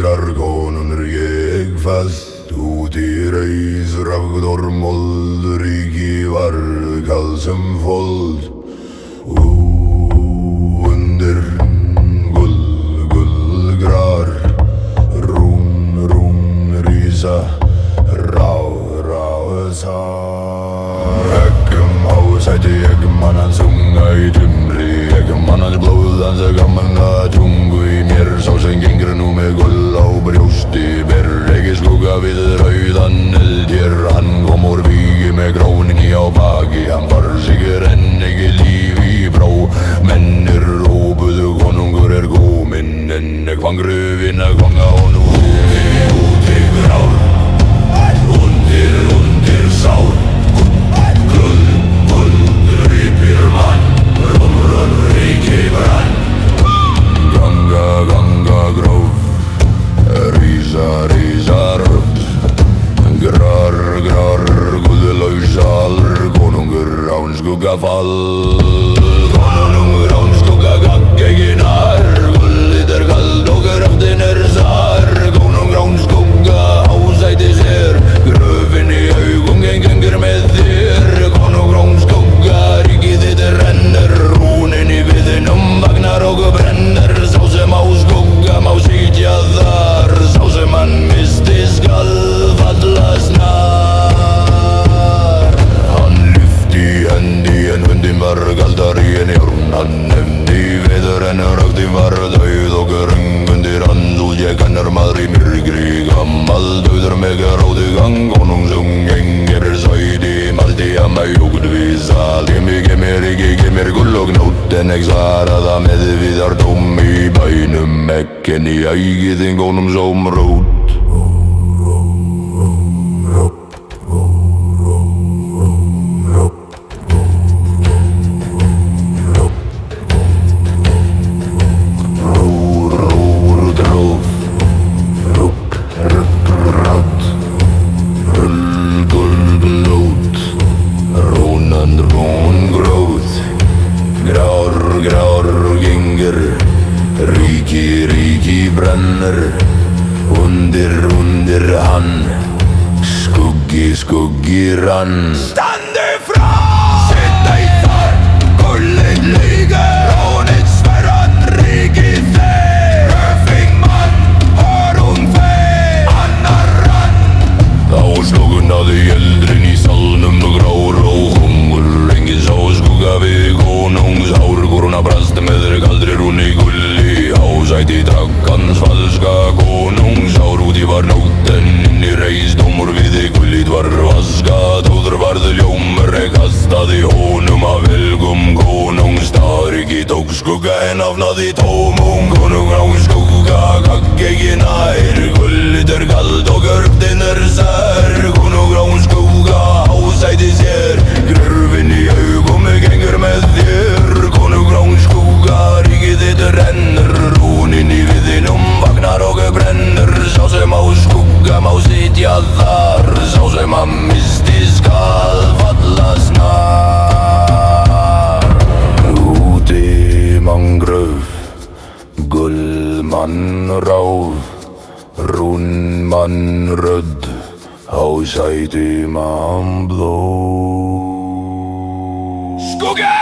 Sigrar konur ég fast út í reis ragdor mold ríki var kall sem fold undir gullgrar rún rísa sár sæti mannan sunga í tumri mannans blóðans gamla tungu í mér sá sem gengur nú með gull á brjósti ber ekki skugga við rauðan eld hér hann kom úr vígi með gróninni á baki hann bar sig enn ekki líf í brá mennir rópuðu konungur kominn en kvang gröfin konga og nú úti grár undir sár Ganga gróf Rísa rödd Grar guðlausar konungur án skuggafall konungur án skuggagagg ekki nær gullið kald og kraftin sár konungur án skugga ásæti sér gröfin í augum gengur með þér konungur án skugga ríkið þitt rennur rúnin í viðinum vagnar og brennur sá sem á skugga má sitja þar sá sem hann misti skal falla snar hann lyfti hendi en vindin var kaldari en jörn hann nefndi veður en röktin var dauð og röng undir andúð ég kannar maður í myrkri gammal dauður með gráði gang konungsung engir sæti maldi að mig og gudvísa Gemir gull og nótt en ekki svara það með viðardóm í bænum ekki í ægi þinn gónum som rót Ríki brennur undir hann skuggi rann Standi frá Sitta í þar gullið lígur Rónið sverran ríkið þeir Höfing mann hörun þeir Annar rann Þá slókunaði eldrin í salnum grár og hungur enginn sá skugga við konungshár Koruna brast með kaldri rúni gulli Ásæti drakkans falska konungshár Úti var nótten inn í reis Dómur við gullið var vaskað Tóður varð ljómur kastaði honum af velgum konungstar Ekki tók skugga en afnaði tómum Konung án skugga gagg ekki nær Gullið kald og gröftin sær Konung án skugga ásæti sér Gröfin í augum gengur með þér Konung án skugga ríkið þitt rennur Rúnin í viðinum vagnar og brennur Sá sem á skugga má sitja þar Sá sem að misti skal falla snar Úti mangröf Gullmann ráð Rúnmann rödd Ásæti mann blóð Skugga!